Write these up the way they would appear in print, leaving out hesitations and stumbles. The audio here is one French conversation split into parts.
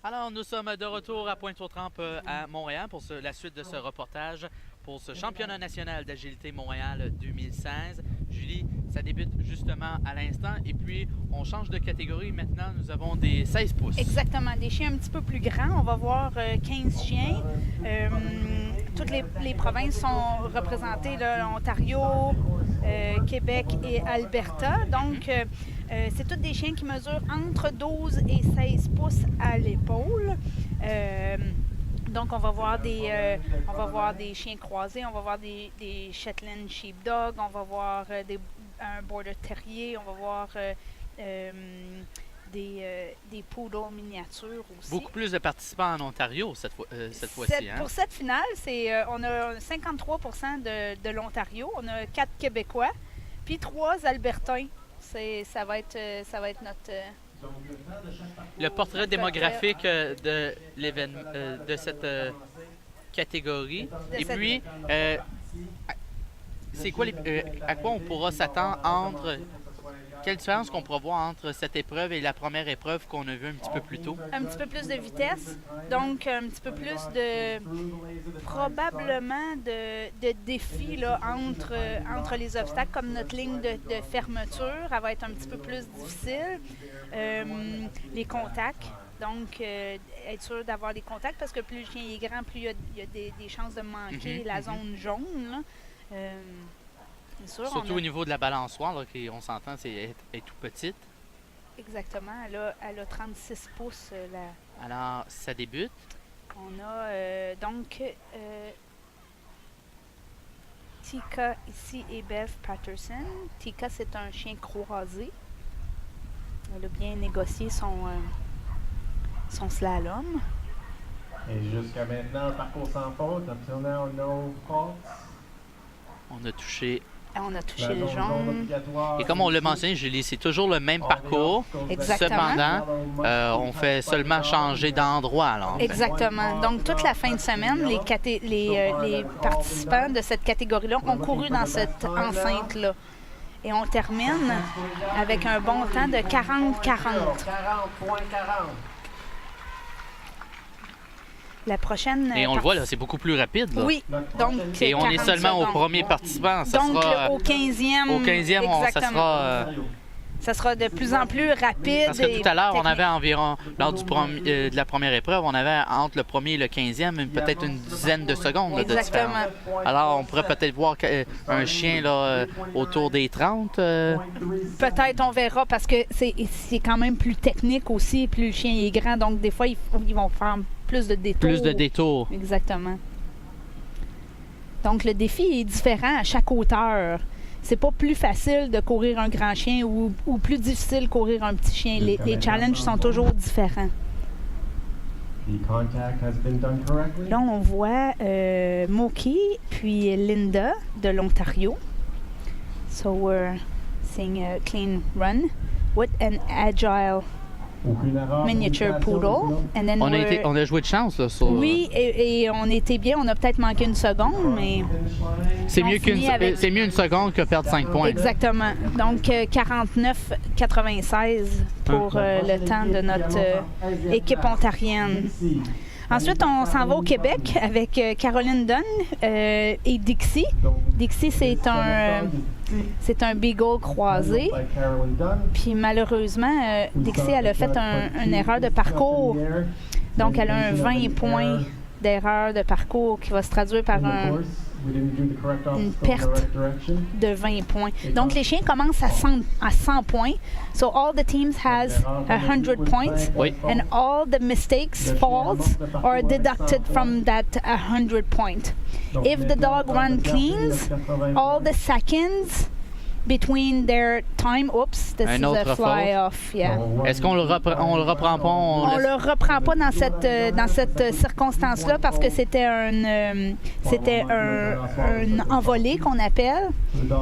Alors, nous sommes de retour à Pointe-aux-Trembles à Montréal pour la suite de ce reportage pour ce championnat national d'agilité Montréal 2016. Julie, ça débute justement à l'instant et puis on change de catégorie. Maintenant, nous avons des 16 pouces. Exactement, des chiens un petit peu plus grands. On va voir 15 chiens. Toutes les provinces sont représentées, là, Ontario, Québec et Alberta. Donc, c'est tous des chiens qui mesurent entre 12 et 16 pouces à l'épaule. Donc, on va voir des chiens croisés, on va voir des Shetland Sheepdog, on va voir un Border Terrier, on va voir des Poodles miniatures aussi. Beaucoup plus de participants en Ontario cette fois-ci. Pour cette finale, on a 53% de l'Ontario, on a 4 Québécois, puis 3 Albertains. Ça va être notre... Le portrait démographique de cette catégorie. Puis, c'est quoi à quoi on pourra s'attendre entre... Quelle différence qu'on pourra voir entre cette épreuve et la première épreuve qu'on a vue un petit peu plus tôt? Un petit peu plus de vitesse, donc un petit peu plus de... probablement de défis là, entre les obstacles, comme notre ligne de fermeture, elle va être un petit peu plus difficile. Les contacts, donc être sûr d'avoir des contacts, parce que plus le chien est grand, plus il y a des chances de manquer la zone jaune. Là. Surtout au niveau de la balançoire, là, on s'entend, elle est tout petite. Exactement, elle a 36 pouces. Alors, ça débute. On a donc Tika ici et Bev Patterson. Tika, c'est un chien croisé. Elle a bien négocié son slalom. Et jusqu'à maintenant, parcours sans faute. Until now, no faults. On a touché le jaune. Et comme on l'a mentionné, Julie, c'est toujours le même parcours. Exactement. Cependant, on fait seulement changer d'endroit. Alors. Exactement. Donc, toute la fin de semaine, les participants de cette catégorie-là ont couru dans cette enceinte-là. Et on termine avec un bon temps de 40-40. 40.40. La prochaine... Et on le voit, là, c'est beaucoup plus rapide. Là. Oui, donc et on est seulement au premier participant. Ça donc, sera, au 15e. Au 15e, ça sera de plus en plus rapide. Parce que tout à l'heure, on avait environ, lors de la première épreuve, on avait entre le premier et le 15e, peut-être une dizaine de secondes là, de différence. Alors, on pourrait peut-être voir un chien là, autour des 30. Peut-être, on verra, parce que c'est quand même plus technique aussi, plus le chien est grand. Donc, des fois, ils vont faire plus de détours. Plus de détours. Exactement. Donc, le défi est différent à chaque hauteur. C'est pas plus facile de courir un grand chien ou plus difficile de courir un petit chien. Les challenges sont toujours différents. Là, on voit Moki puis Linda de l'Ontario. So we're seeing a clean run with an agile miniature poodle. And then on a joué de chance. Là, sur... Oui, et on était bien. On a peut-être manqué une seconde, mais... C'est mieux une seconde que perdre 5 points. Exactement. Donc, 49,96 pour le temps de notre équipe ontarienne. Ensuite, on s'en va au Québec avec Caroline Dunn et Dixie. Dixie, c'est un beagle croisé. Puis malheureusement, Dixie, elle a fait une erreur de parcours. Donc, elle a un 20 points d'erreur de parcours qui va se traduire par une perte de 20 points. Donc, les chiens commencent à 100 points. So, all the teams has 100 points. Oui. And all the mistakes, faults, are deducted from that 100 point. If the dog run cleans, all the seconds between their time, this is a fly-off. Yeah. Est-ce qu'on le reprend pas? On le reprend pas dans cette circonstance-là parce que c'était un envolé qu'on appelle.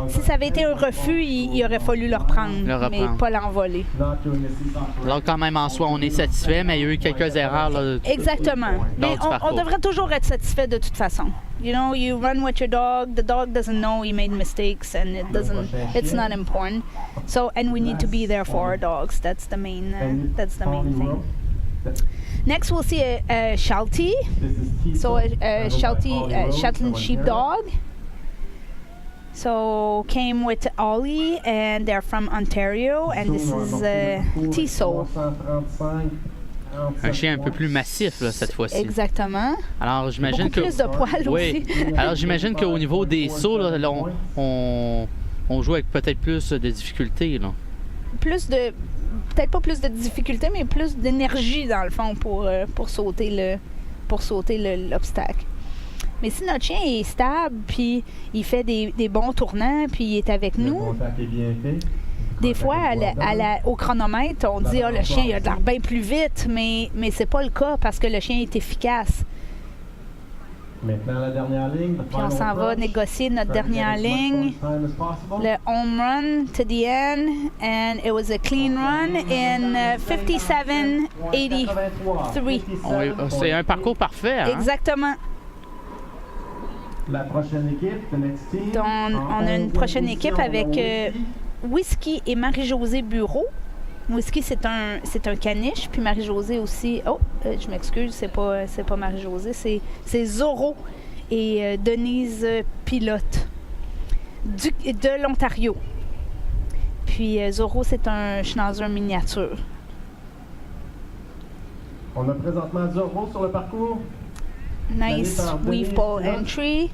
Si ça avait été un refus, il aurait fallu le reprendre, mais pas l'envolé. Alors quand même en soi, on est satisfait, mais il y a eu quelques erreurs. Là, exactement. Mais on devrait toujours être satisfait de toute façon. You know, you run with your dog. The dog doesn't know he made mistakes, and it's not important. So, and we need to be there for our dogs. That's the main thing. Next, we'll see a Sheltie. So a Sheltie, Shetland Sheepdog. So came with Ollie, and they're from Ontario, and this is Tissot. Un chien un peu plus massif là, cette fois-ci. Exactement. Alors j'imagine que plus de poils oui. aussi. Alors j'imagine qu'au niveau des sauts, là, on joue avec peut-être plus de difficultés là. Peut-être pas plus de difficultés, mais plus d'énergie dans le fond pour sauter l'obstacle. Mais si notre chien est stable, puis il fait des bons tournants, puis il est avec nous, des fois, au chronomètre, on dit le chien il a de l'air bien plus vite, mais c'est pas le cas parce que le chien est efficace. Maintenant, la dernière ligne. Puis on s'en va négocier notre dernière ligne. Le home run to the end, and it was a clean run in 57.83. C'est un parcours parfait. Hein? Exactement. La prochaine équipe, the next team. On a une prochaine équipe avec Whisky et Marie-Josée Bureau. Whisky, c'est un caniche, puis Marie-Josée aussi. Oh, je m'excuse, c'est pas Marie-Josée, c'est Zorro et Denise Pilote de l'Ontario. Puis Zorro, c'est un schnauzer miniature. On a présentement Zorro sur le parcours. Nice weave ball entry.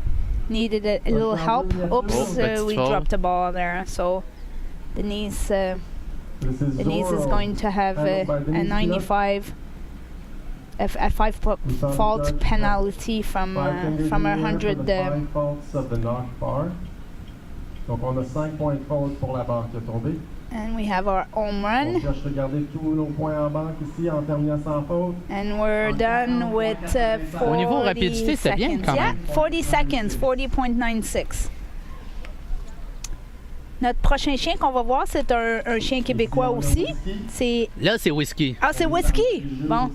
Needed a little help. Oops, we dropped the ball there. So Denise is going to have a 95, a 5-fault penalty from her 100. Donc on a 5 points de faute pour la banque qui a tombé. And we have our home run. On cherche à garder tous nos points en banque ici en terminant sans faute. And we're done with 40 Au niveau rapidité, c'est bien quand même. Yeah, 40 seconds, 40.96. Notre prochain chien qu'on va voir, c'est un chien québécois aussi. Là, c'est Whisky. Ah, c'est Whisky! Bon.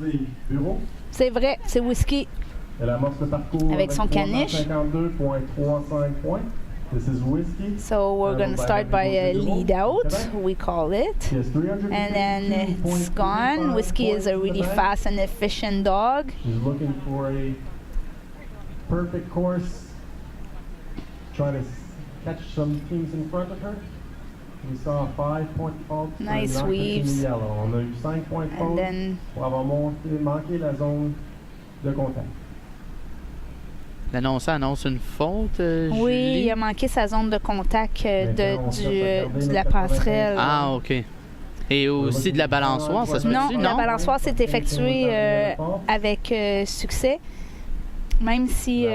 C'est vrai, c'est Whisky. Elle amorce le parcours avec son caniche. 52.35 points. This is Whisky. So we're going to start by a lead out, we call it. And then it's gone. Whisky is a really fast and efficient dog. She's looking for a perfect course. Trying to catch some teams in front of her. We saw a 5-point fault. Nice weaves. On a eu 5 points de faute pour avoir manqué la zone de contact. L'annonceur annonce une faute, Oui, Julie? il a manqué sa zone de contact de la passerelle. Ah, OK. Et aussi de la balançoire, ça se peut-tu, non? La balançoire s'est effectuée avec succès. Même s'il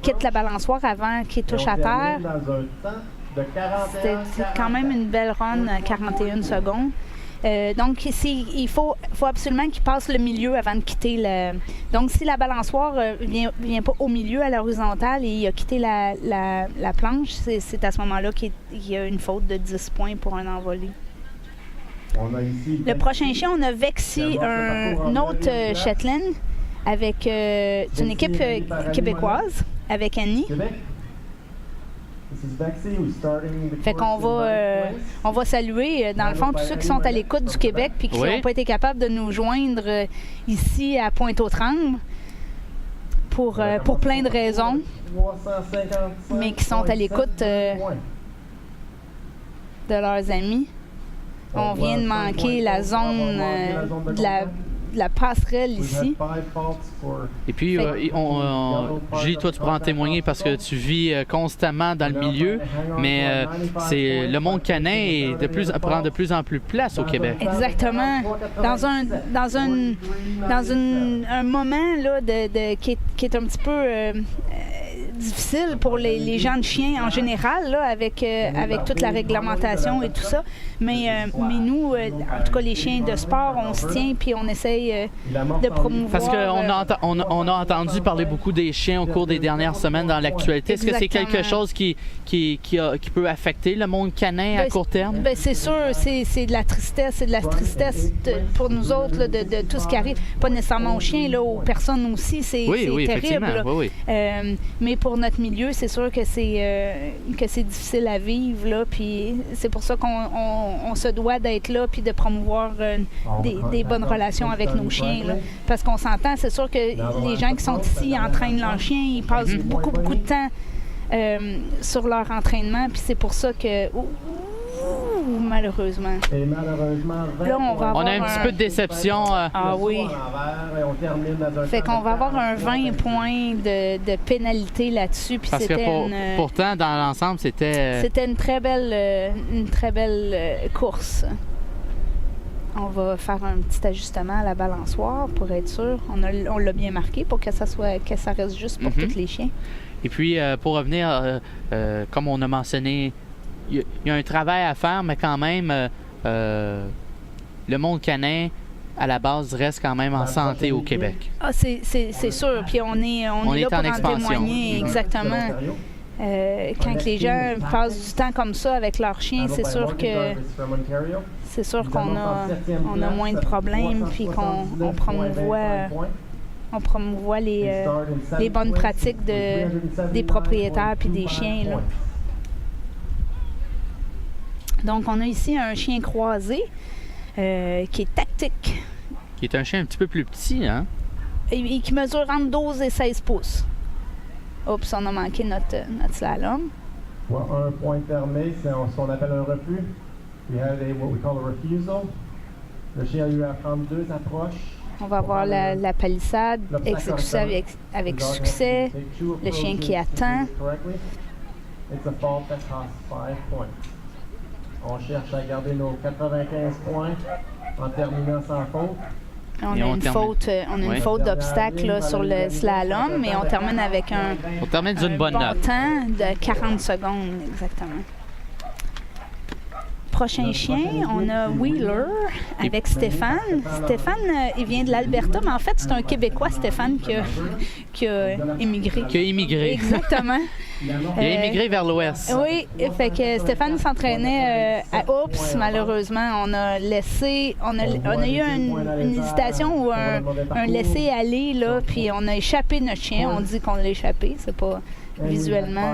quitte la balançoire avant qu'il touche à terre, c'est quand même une belle run, 41 secondes. Donc, il faut absolument qu'il passe le milieu avant de quitter le... Donc, si la balançoire vient pas au milieu, à l'horizontale, et il a quitté la planche, c'est à ce moment-là qu'il y a une faute de 10 points pour un envolé. Le prochain chien, on a Vexy, un autre Shetland, avec c'est une équipe québécoise, avec Annie. Fait qu'on va saluer, dans le fond, tous ceux qui sont à l'écoute du Québec puis qui n'ont pas été capables de nous joindre ici à Pointe-aux-Trembles pour plein de raisons, mais qui sont à l'écoute de leurs amis. On vient de manquer la zone de la passerelle ici. Et puis, Julie, toi, tu pourras en témoigner parce que tu vis constamment dans le milieu, mais le monde canin prend de plus en plus place au Québec. Exactement. Dans un moment là, qui est un petit peu difficile pour les gens de chiens en général, là, avec toute la réglementation et tout ça. Mais nous, en tout cas, les chiens de sport, on se tient puis on essaye de promouvoir. Parce qu'on a entendu parler beaucoup des chiens au cours des dernières semaines dans l'actualité. Est-ce que c'est quelque chose qui peut affecter le monde canin à court terme? Bien, c'est sûr, c'est de la tristesse. C'est de la tristesse pour nous autres là, de tout ce qui arrive. Pas nécessairement aux chiens, là, aux personnes aussi. C'est terrible. Oui. Mais pour notre milieu, c'est sûr que c'est difficile à vivre, là, puis c'est pour ça qu'on se doit d'être là puis de promouvoir des bonnes relations avec nos chiens, là. Parce qu'on s'entend, c'est sûr que les gens qui sont ici entraînent leurs chiens, ils passent beaucoup de temps sur leur entraînement, puis c'est pour ça que... malheureusement. Et malheureusement, Là, on a un petit peu de déception. Ah oui. Fait qu'on va avoir un 20 points de pénalité là-dessus. Puis Parce que pourtant, dans l'ensemble, c'était... C'était une très belle course. On va faire un petit ajustement à la balançoire pour être sûr. On l'a bien marqué pour que ça reste juste pour tous les chiens. Et puis, pour revenir, comme on a mentionné, il y a un travail à faire, mais quand même, le monde canin, à la base, reste quand même en santé au Québec. Ah, c'est sûr. Puis on est là pour en témoigner, exactement. Quand les gens passent du temps comme ça avec leurs chiens, c'est sûr qu'on a moins de problèmes, puis qu'on promouvoit les bonnes pratiques des propriétaires puis des chiens, là. Donc, on a ici un chien croisé qui est tactique. Qui est un chien un petit peu plus petit, hein? Et qui mesure entre 12 et 16 pouces. Oups, on a manqué notre slalom. Un point fermé, c'est ce qu'on appelle un refus. We have what we call a refusal. Le chien a eu à prendre 2 approches. On va voir la palissade exécutée avec succès. Le chien qui attend. It's a fault that costs 5 points. On cherche à garder nos 95 points en terminant sans faute. On a une faute d'obstacle là, sur le slalom, mais on termine avec un bonne note. Temps de 40 secondes, exactement. Prochain chien, on a Wheeler avec Stéphane. Stéphane, il vient de l'Alberta, mais en fait, c'est un Québécois, Stéphane, qui a émigré. Qui a immigré. Exactement. Il a émigré vers l'ouest. Oui, fait que Stéphane s'entraînait à Oups, malheureusement. On a eu une hésitation ou un laisser-aller, là, puis on a échappé notre chien. On dit qu'on l'a échappé, c'est pas visuellement...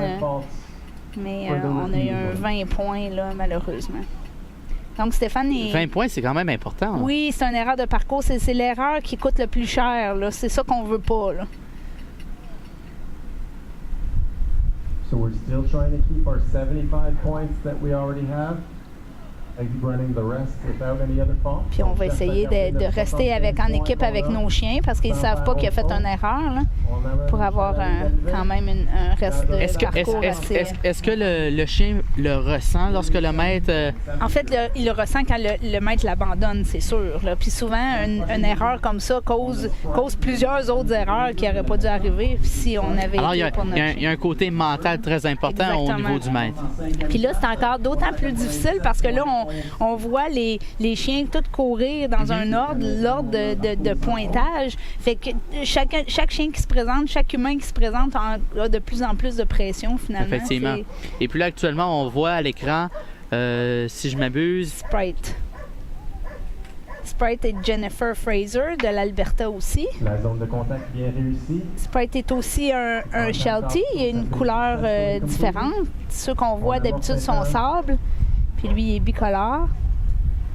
mais on a eu un 20 points, là, malheureusement. Donc, Stéphane est... 20 points, c'est quand même important. Hein? Oui, c'est une erreur de parcours. C'est l'erreur qui coûte le plus cher, là. C'est ça qu'on veut pas, là. So we're still trying to keep our 75 points that we already have. Puis on va essayer de rester en équipe avec nos chiens parce qu'ils ne savent pas qu'il a fait une erreur, là, pour avoir quand même un reste de parcours assez... Est-ce que le chien le ressent lorsque le maître... En fait, il le ressent quand le maître l'abandonne, c'est sûr, là. Puis souvent, une erreur comme ça cause plusieurs autres erreurs qui n'auraient pas dû arriver si on avait été pour notre chien. Il y a un côté mental très important. Exactement. Au niveau du maître. Puis là, c'est encore d'autant plus difficile parce que là, on voit les chiens tous courir dans un ordre de pointage. Fait que chaque chien qui se présente, chaque humain qui se présente a de plus en plus de pression, finalement. Effectivement. Et puis là, actuellement, on voit à l'écran, si je m'abuse... Sprite est Jennifer Fraser de l'Alberta aussi. La zone de contact bien réussie. Sprite est aussi un Sheltie. Il a une couleur différente. Ceux qu'on voit d'habitude sont sable. Puis lui, il est bicolore.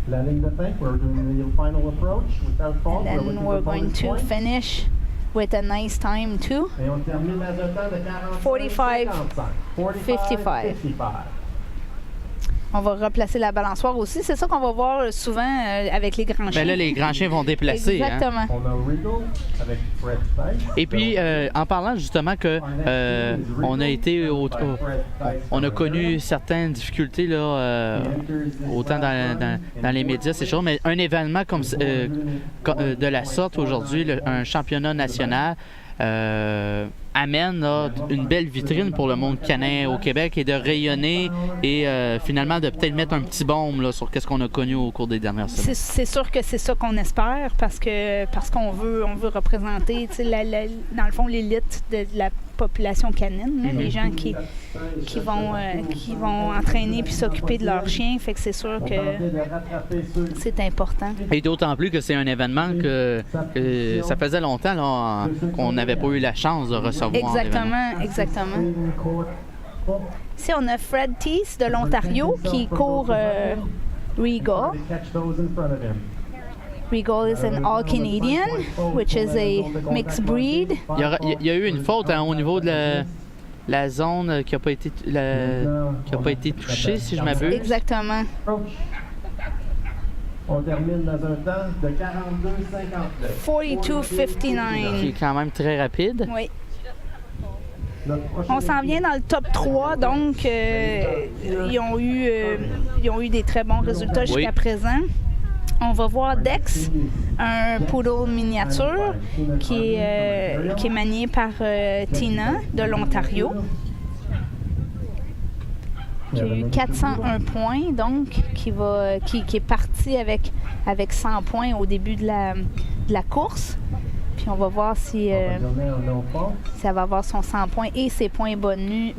La ligne de fin, we're doing the final approach without fault. And then we're going to finish with a nice time too. Et on termine à un temps de 45-55. On va replacer la balançoire aussi. C'est ça qu'on va voir souvent avec les grands chiens. Bien là, les grands chiens vont déplacer. Exactement. Hein? On a Regal avec Fred Stice. Et puis, en parlant justement que on a connu certaines difficultés là, autant dans les médias, ces choses, mais un événement comme de la sorte aujourd'hui, un championnat national, amène là, une belle vitrine pour le monde canin au Québec et de rayonner et finalement de peut-être mettre un petit baume là, sur ce qu'on a connu au cours des dernières semaines. C'est sûr que c'est ça qu'on espère parce qu'on veut représenter dans le fond l'élite de population canine, là, les gens qui vont entraîner puis s'occuper de leurs chiens. Fait que c'est sûr que c'est important. Et d'autant plus que c'est un événement que ça faisait longtemps là, qu'on n'avait pas eu la chance de recevoir. Exactement. Ici, on a Fred Teese de l'Ontario qui court Regal. Regal is an all-Canadian, which is a mixed breed. Il y a eu une faute au niveau de la zone qui n'a pas été touchée, si je m'abuse. Exactement. On termine dans un temps de 42,59. 42,59. Qui est quand même très rapide. Oui. On s'en vient dans le top 3, donc ils ont eu des très bons résultats jusqu'à présent. On va voir Dex, un poodle miniature qui est manié par Tina de l'Ontario. Qui a eu 401 points, donc qui est parti avec 100 points au début de la course. Puis on va voir si ça va avoir son 100 points et ses points bonus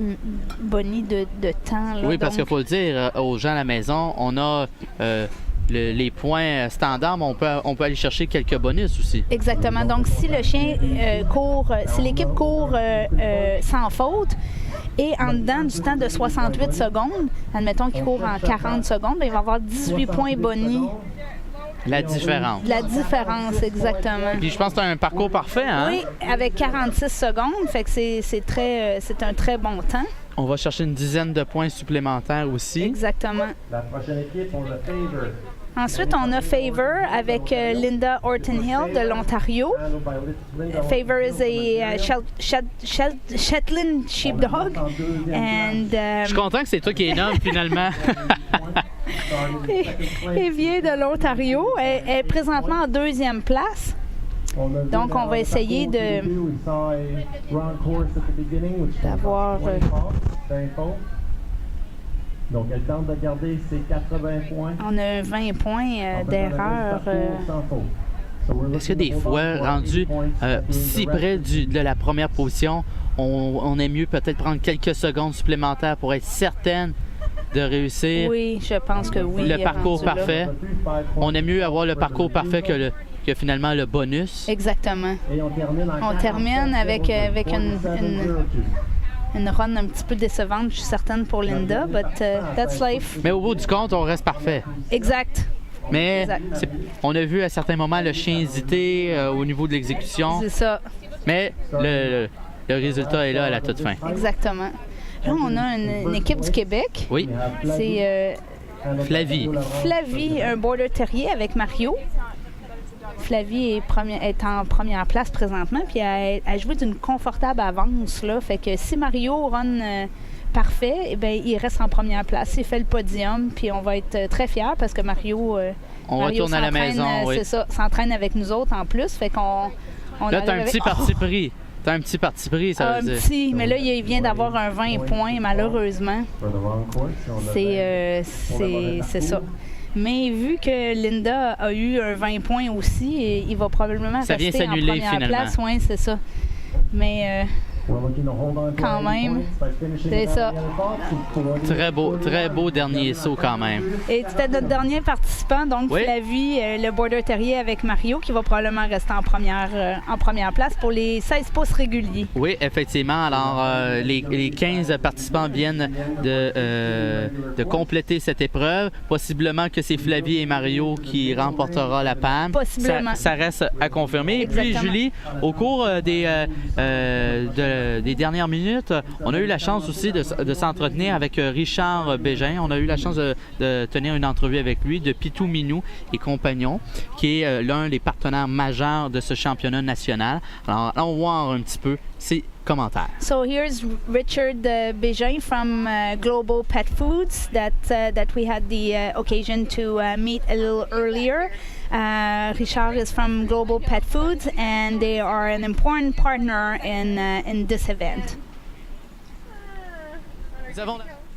de temps. Là, oui, parce qu'il faut le dire aux gens à la maison, on a les points standards, mais on peut aller chercher quelques bonus aussi. Exactement. Donc, si le chien si l'équipe court sans faute et en dedans du temps de 68 secondes, admettons qu'il court en 40 secondes, bien, il va avoir 18 points bonus. La différence. La différence, exactement. Puis je pense que c'est un parcours parfait, hein? Oui, avec 46 secondes, fait que c'est un très bon temps. On va chercher une dizaine de points supplémentaires aussi. Exactement. La prochaine équipe, on a Favor. Ensuite, on a Favor avec Linda Orton-Hill de l'Ontario. Favor is a Shetland sheepdog. And, je suis content que c'est toi qui es nomme finalement. Elle vient de l'Ontario. Elle est présentement en 2e place. Donc, on va essayer d'avoir... Donc, elle tente de garder ses 80 points. On a 20 points d'erreur. Est-ce que des fois, rendu si près de la première position, on est mieux peut-être prendre quelques secondes supplémentaires pour être certaine de réussir? Oui, je pense que oui. Le parcours parfait. On aime mieux avoir le parcours parfait que finalement le bonus. Exactement. Et on termine avec une run un petit peu décevante, je suis certaine, pour Linda, but that's life. Mais au bout du compte, on reste parfait. Exact. Mais on a vu à certains moments le chien hésiter au niveau de l'exécution. C'est ça. Mais le résultat est là à la toute fin. Exactement. Là, on a une équipe du Québec. Oui. C'est Flavie. Flavie, un border terrier avec Mario. Flavie est en première place présentement, puis elle joue d'une confortable avance, là. Fait que si Mario run parfait, eh bien, il reste en première place. Il fait le podium, puis on va être très fiers parce que Mario retourne à la maison, oui. C'est ça, s'entraîne avec nous autres en plus. Fait qu'on... Là, t'as un petit parti pris. T'as un petit parti pris, ça veut dire. Petit, mais là, il vient d'avoir un 20 points, malheureusement. C'est ça. Mais vu que Linda a eu un 20 points aussi, il va probablement rester en première place. Oui, c'est ça. Mais quand même, c'est ça. Très beau dernier saut quand même. Et c'était notre dernier participant, donc oui. Flavie, le border terrier avec Mario, qui va probablement rester en première place pour les 16 pouces réguliers. Oui, effectivement. Alors, les 15 participants viennent de compléter cette épreuve. Possiblement que c'est Flavie et Mario qui remportera la palme. Possiblement. Ça reste à confirmer. Exactement. Et puis, Julie, au cours des dernières minutes, on a eu la chance aussi de s'entretenir avec Richard Bégin. On a eu la chance de tenir une entrevue avec lui de Pitou Minou et compagnon, qui est l'un des partenaires majeurs de ce championnat national. Alors, on va voir un petit peu ses commentaires. So here's Richard Bégin from Global Pet Foods that we had the occasion to meet a little earlier. Richard is from Global Pet Foods, and they are an important partner in this event.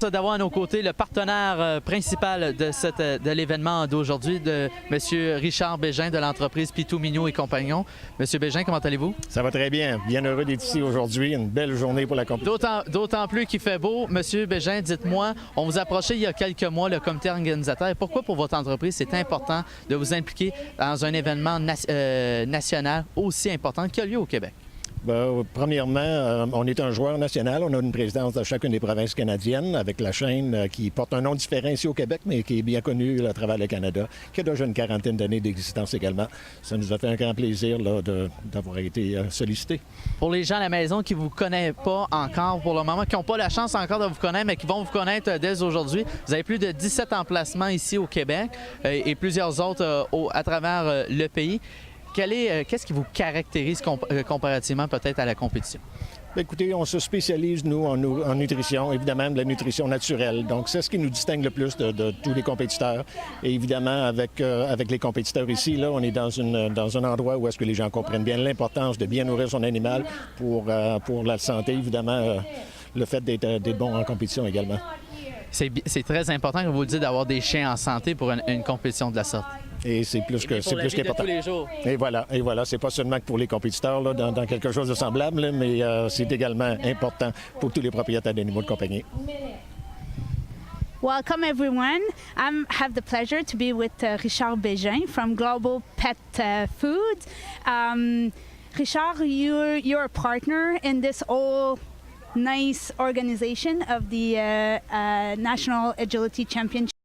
D'avoir à nos côtés le partenaire principal de l'événement d'aujourd'hui, de M. Richard Bégin de l'entreprise Pitou Mignot et Compagnons. M. Bégin, comment allez-vous? Ça va très bien. Bien heureux d'être ici aujourd'hui. Une belle journée pour la compétition. D'autant plus qu'il fait beau. M. Bégin, dites-moi, on vous a approché il y a quelques mois, le comité organisateur. Et pourquoi pour votre entreprise, c'est important de vous impliquer dans un événement national aussi important qui a lieu au Québec? Bien, premièrement, on est un joueur national. On a une présidence dans chacune des provinces canadiennes avec la chaîne qui porte un nom différent ici au Québec, mais qui est bien connue à travers le Canada, qui a déjà une quarantaine d'années d'existence également. Ça nous a fait un grand plaisir d'avoir été sollicités. Pour les gens à la maison qui ne vous connaissent pas encore pour le moment, qui n'ont pas la chance encore de vous connaître, mais qui vont vous connaître dès aujourd'hui, vous avez plus de 17 emplacements ici au Québec et plusieurs autres à travers le pays. Qu'est-ce qui vous caractérise comparativement peut-être à la compétition? Bien, écoutez, on se spécialise, nous, en nutrition, évidemment, de la nutrition naturelle. Donc, c'est ce qui nous distingue le plus de tous les compétiteurs. Et évidemment, avec les compétiteurs ici, là, on est dans un endroit où est-ce que les gens comprennent bien l'importance de bien nourrir son animal pour la santé, évidemment, le fait d'être bon en compétition également. C'est très important, comme vous le dites, d'avoir des chiens en santé pour une compétition de la sorte. Et c'est plus qu'important. Et voilà, c'est pas seulement que pour les compétiteurs là, dans quelque chose de semblable, là, mais c'est également important pour tous les propriétaires d'animaux de compagnie. Welcome everyone. I have the pleasure to be with Richard Bégin from Global Pet Foods. Richard, you're a partner in this all nice organization of the National Agility Championship.